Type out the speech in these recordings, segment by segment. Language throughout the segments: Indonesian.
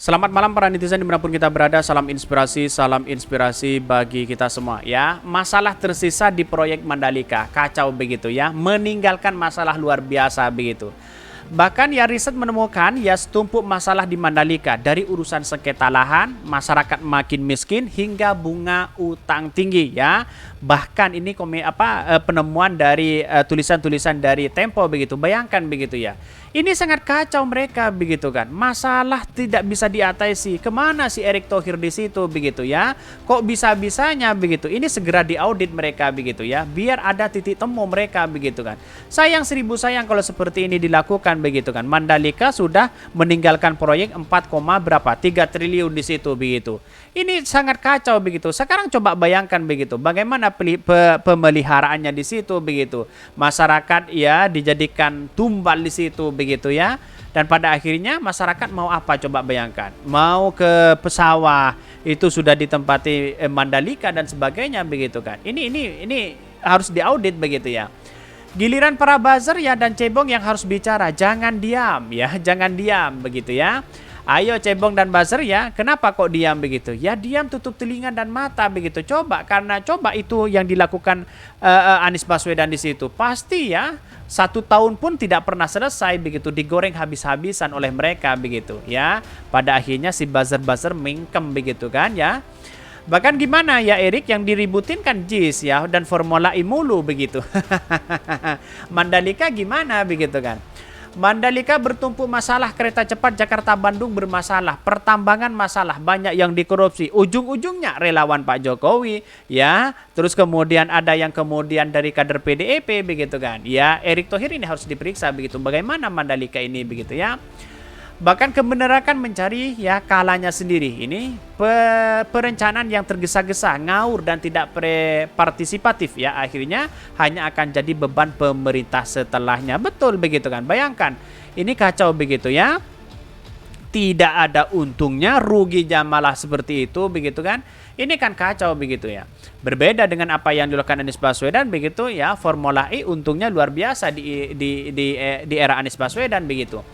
Selamat malam para netizen dimanapun kita berada, salam inspirasi bagi kita semua ya. Masalah tersisa di proyek Mandalika, kacau begitu ya, meninggalkan masalah luar biasa begitu. Bahkan ya riset menemukan ya setumpuk masalah di Mandalika dari urusan sengketa lahan, masyarakat makin miskin hingga bunga utang tinggi ya. Bahkan ini penemuan dari tulisan-tulisan dari Tempo begitu. Bayangkan begitu ya. Ini sangat kacau mereka begitu kan. Masalah tidak bisa diatasi. Kemana si Erick Thohir di situ begitu ya? Kok bisa-bisanya begitu? Ini segera diaudit mereka begitu ya. Biar ada titik temu mereka begitu kan. Sayang seribu sayang kalau seperti ini dilakukan begitu kan. Mandalika sudah meninggalkan proyek 3 triliun di situ begitu. Ini sangat kacau begitu. Sekarang coba bayangkan begitu. Bagaimana pemeliharaannya di situ begitu. Masyarakat ya dijadikan tumbal di situ begitu ya. Dan pada akhirnya masyarakat mau apa coba bayangkan. Mau ke pesawah itu sudah ditempati Mandalika dan sebagainya begitu kan. Ini harus diaudit begitu ya. Giliran para buzzer ya dan cebong yang harus bicara, jangan diam ya, jangan diam begitu ya. Ayo cebong dan buzzer ya, kenapa kok diam begitu? Ya diam, tutup telinga dan mata begitu. Coba itu yang dilakukan Anies Baswedan di situ. Pasti ya 1 tahun pun tidak pernah selesai begitu, digoreng habis-habisan oleh mereka begitu ya. Pada akhirnya si buzzer-buzzer mingkem begitu kan ya. Bahkan gimana ya Erik yang diributin kan JIS ya dan Formula E mulu begitu. Mandalika gimana begitu kan. Mandalika bertumpuk masalah, kereta cepat Jakarta-Bandung bermasalah, pertambangan masalah, banyak yang dikorupsi. Ujung-ujungnya relawan Pak Jokowi ya. Terus kemudian ada yang kemudian dari kader PDIP begitu kan. Ya Erick Thohir ini harus diperiksa begitu. Bagaimana Mandalika ini begitu ya. Bahkan kebenaran mencari ya kalanya sendiri. Ini perencanaan yang tergesa-gesa, ngawur dan tidak partisipatif ya. Akhirnya hanya akan jadi beban pemerintah setelahnya. Betul begitu kan. Bayangkan ini kacau begitu ya. Tidak ada untungnya, ruginya malah seperti itu begitu kan. Ini kan kacau begitu ya. Berbeda dengan apa yang dilakukan Anies Baswedan begitu ya. Formula E untungnya luar biasa di era Anies Baswedan begitu.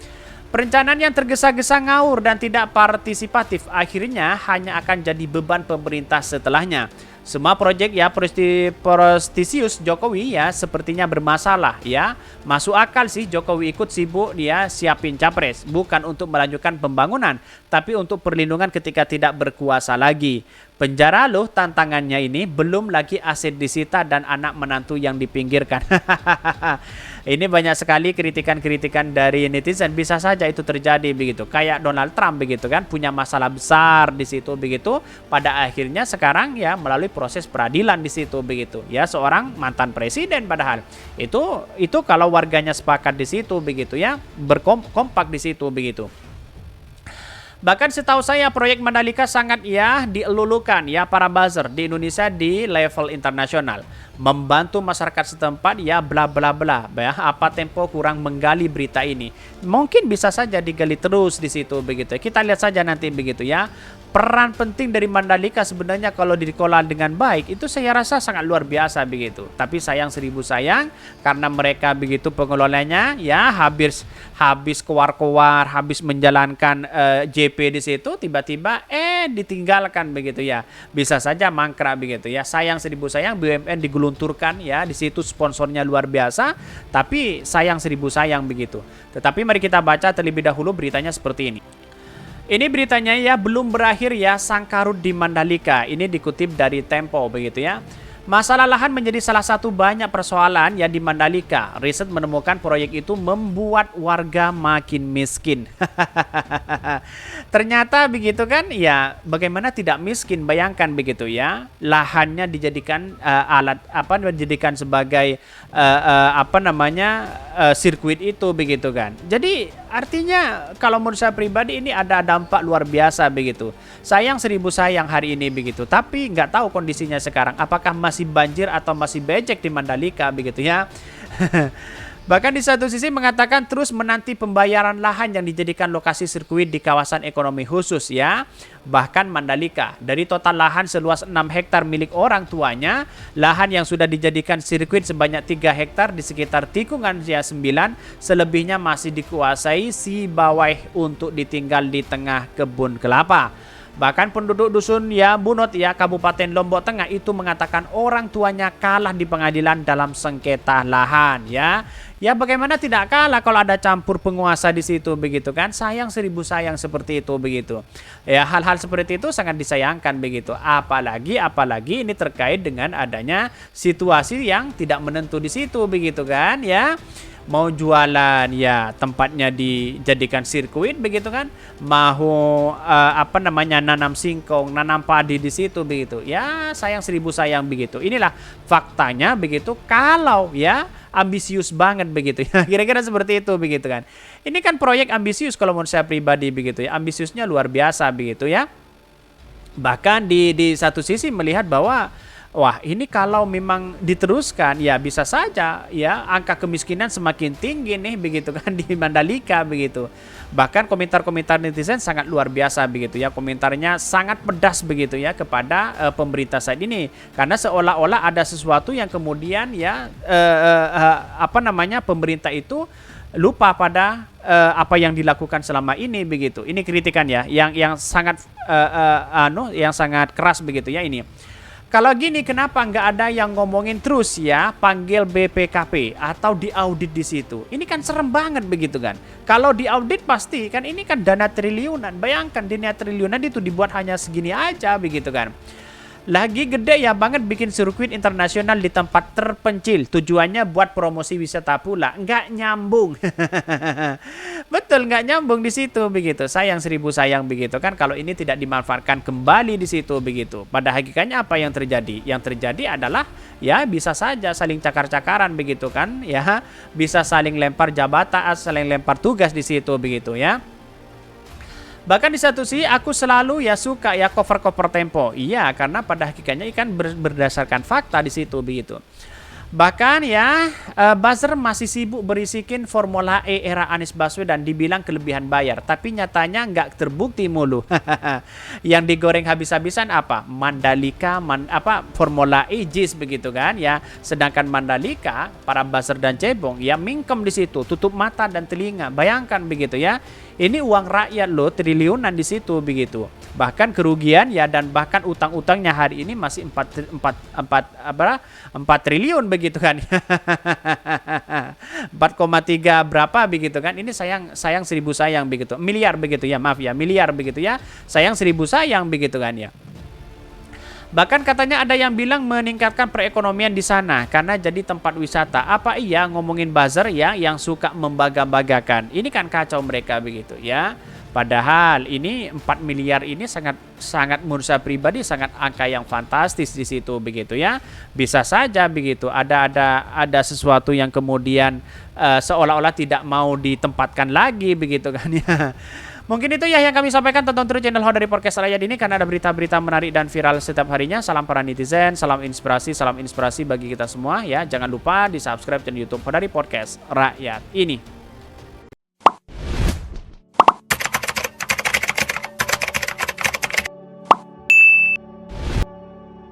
Perencanaan yang tergesa-gesa, ngawur dan tidak partisipatif akhirnya hanya akan jadi beban pemerintah setelahnya. Semua proyek ya prestisius Jokowi ya sepertinya bermasalah ya. Masuk akal sih Jokowi ikut sibuk dia siapin capres. Bukan untuk melanjutkan pembangunan, tapi untuk perlindungan ketika tidak berkuasa lagi. Penjara loh tantangannya ini, belum lagi aset disita dan anak menantu yang dipinggirkan. Ini banyak sekali kritikan-kritikan dari netizen. Bisa saja itu terjadi begitu. Kayak Donald Trump begitu kan, punya masalah besar di situ begitu. Pada akhirnya sekarang ya melalui proses peradilan di situ begitu. Ya seorang mantan presiden padahal. Itu kalau warganya sepakat di situ begitu ya, berkompak di situ begitu. Bahkan setahu saya proyek Mandalika sangat ya dielulukan ya para buzzer di Indonesia di level internasional. Membantu masyarakat setempat ya bla bla bla ya. Apa Tempo kurang menggali berita ini? Mungkin bisa saja digali terus di situ begitu. Kita lihat saja nanti begitu ya. Peran penting dari Mandalika sebenarnya kalau dikelola dengan baik itu saya rasa sangat luar biasa begitu. Tapi sayang seribu sayang karena mereka begitu pengelolanya ya habis keluar habis menjalankan JP di situ tiba-tiba ditinggalkan begitu ya. Bisa saja mangkrak begitu ya. Sayang seribu sayang BUMN digelunturkan ya di situ sponsornya luar biasa tapi sayang seribu sayang begitu. Tetapi mari kita baca terlebih dahulu beritanya seperti ini. Ini beritanya ya belum berakhir ya sangkarut di Mandalika. Ini dikutip dari Tempo begitu ya. Masalah lahan menjadi salah satu banyak persoalan ya di Mandalika. Riset menemukan proyek itu membuat warga makin miskin. Ternyata begitu kan ya, bagaimana tidak miskin, bayangkan begitu ya. Lahannya dijadikan dijadikan sebagai sirkuit itu begitu kan. Jadi artinya kalau menurut saya pribadi ini ada dampak luar biasa begitu. Sayang seribu sayang hari ini begitu. Tapi nggak tahu kondisinya sekarang. Apakah masih banjir atau masih becek di Mandalika begitu ya. Bahkan di satu sisi mengatakan terus menanti pembayaran lahan yang dijadikan lokasi sirkuit di kawasan ekonomi khusus ya. Bahkan Mandalika, dari total lahan seluas 6 hektar milik orang tuanya, lahan yang sudah dijadikan sirkuit sebanyak 3 hektar di sekitar tikungan ya 9, selebihnya masih dikuasai si bawah untuk ditinggal di tengah kebun kelapa. Bahkan penduduk dusun ya Bunut ya Kabupaten Lombok Tengah itu mengatakan orang tuanya kalah di pengadilan dalam sengketa lahan ya. Ya bagaimana tidak kalah kalau ada campur penguasa di situ begitu kan. Sayang seribu sayang seperti itu begitu. Ya hal-hal seperti itu sangat disayangkan begitu. Apalagi ini terkait dengan adanya situasi yang tidak menentu di situ begitu kan ya. Mau jualan ya tempatnya dijadikan sirkuit begitu kan, mau nanam singkong, nanam padi di situ begitu ya, sayang seribu sayang begitu. Inilah faktanya begitu kalau ya ambisius banget begitu ya, kira-kira seperti itu begitu kan. Ini kan proyek ambisius kalau menurut saya pribadi begitu ya, ambisiusnya luar biasa begitu ya. Bahkan di satu sisi melihat bahwa wah, ini kalau memang diteruskan ya bisa saja ya angka kemiskinan semakin tinggi nih begitu kan di Mandalika begitu. Bahkan komentar-komentar netizen sangat luar biasa begitu ya. Komentarnya sangat pedas begitu ya kepada pemerintah saat ini karena seolah-olah ada sesuatu yang kemudian ya pemerintah itu lupa pada apa yang dilakukan selama ini begitu. Ini kritikan ya yang sangat yang sangat keras begitu ya ini. Kalau gini kenapa nggak ada yang ngomongin terus ya panggil BPKP atau diaudit di situ? Ini kan serem banget begitu kan. Kalau diaudit pasti kan ini kan dana triliunan. Bayangkan dana triliunan itu dibuat hanya segini aja begitu kan. Lagi gede ya banget bikin sirkuit internasional di tempat terpencil. Tujuannya buat promosi wisata pula. Nggak nyambung. Betul, nggak nyambung di situ begitu. Sayang seribu sayang begitu kan kalau ini tidak dimanfaatkan kembali di situ begitu. Pada hakikatnya apa yang terjadi? Yang terjadi adalah ya bisa saja saling cakar-cakaran begitu kan ya. Bisa saling lempar jabatan, saling lempar tugas di situ begitu ya. Bahkan di satu sisi aku selalu ya suka ya cover-cover Tempo. Iya, karena pada hakikatnya ikan berdasarkan fakta di situ begitu. Bahkan ya buzzer masih sibuk berisikin Formula E era Anies Baswedan dibilang kelebihan bayar, tapi nyatanya nggak terbukti mulu. Yang digoreng habis-habisan apa? Mandalika, Formula E JIS begitu kan ya. Sedangkan Mandalika para buzzer dan cebong ya mingkem di situ, tutup mata dan telinga. Bayangkan begitu ya. Ini uang rakyat loh, triliunan di situ begitu. Bahkan kerugian ya dan bahkan utang-utangnya hari ini masih 4 triliun begitu kan. 4,3 berapa begitu kan. Ini sayang seribu sayang begitu. Miliar begitu ya, maaf ya, miliar begitu ya. Sayang seribu sayang begitu kan ya. Bahkan katanya ada yang bilang meningkatkan perekonomian di sana karena jadi tempat wisata. Apa iya ngomongin buzzer ya yang suka membangga-banggakan. Ini kan kacau mereka begitu ya. Padahal ini 4 miliar ini sangat menurut saya pribadi sangat angka yang fantastis di situ begitu ya. Bisa saja begitu ada sesuatu yang kemudian seolah-olah tidak mau ditempatkan lagi begitu kan ya. Mungkin itu ya yang kami sampaikan. Tonton terus channel Hodari Podcast Rakyat ini karena ada berita-berita menarik dan viral setiap harinya. Salam para netizen, salam inspirasi bagi kita semua ya. Jangan lupa di subscribe channel YouTube Hodari Podcast Rakyat ini.